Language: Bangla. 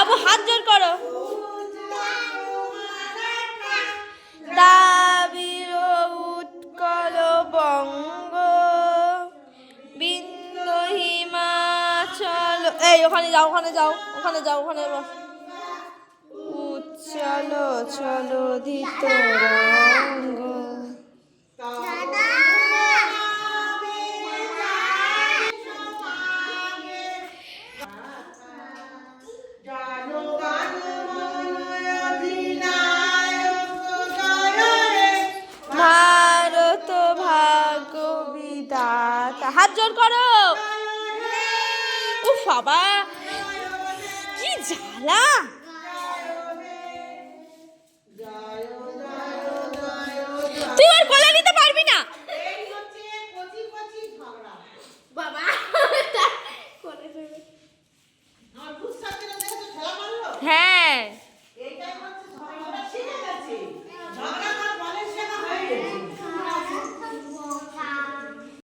বাবু হাত জোর করো। দাবির উৎকল বঙ্গ বিন্দু হিমাচল। এই ওখানে যাও, ওখানে যাও, ওখানে যাও, ওখানে উচ্চল চলো দিত রঙ্গ। ভারত ভাগ্য বিধাতা। হাত জোর করো। উফ বাবা কি জ্বালা। তুই আর কোলে নিতে পারবি না বাবা। হ্যাঁ